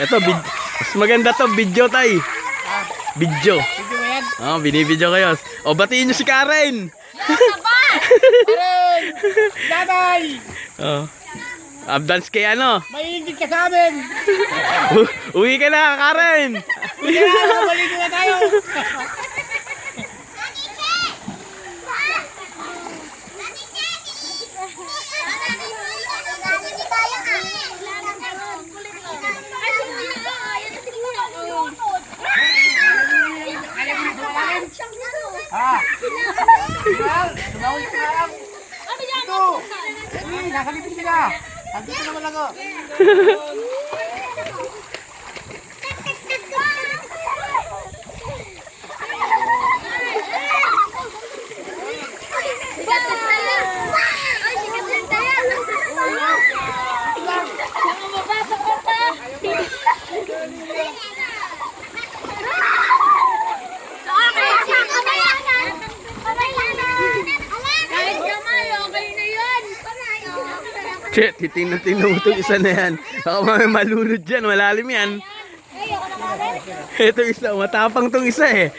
Ito, mas maganda to, video tay. Video. Video mo yan? Oh, binibidyo kayo. O, batiin nyo si Karen. Karen! Daddy! Oh. Abdance kay ano? Mahilig ka sa amin! Uwi ka na, Karen. Kaya, balik na tayo! Dumawin ka lang! Ito! Nakalipin sila! Andito naman ako! Che, titingnan mo itong isa na yan. Baka may malunod dyan, malalim yan. Ito isa, matapang tong isa eh.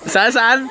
Saan?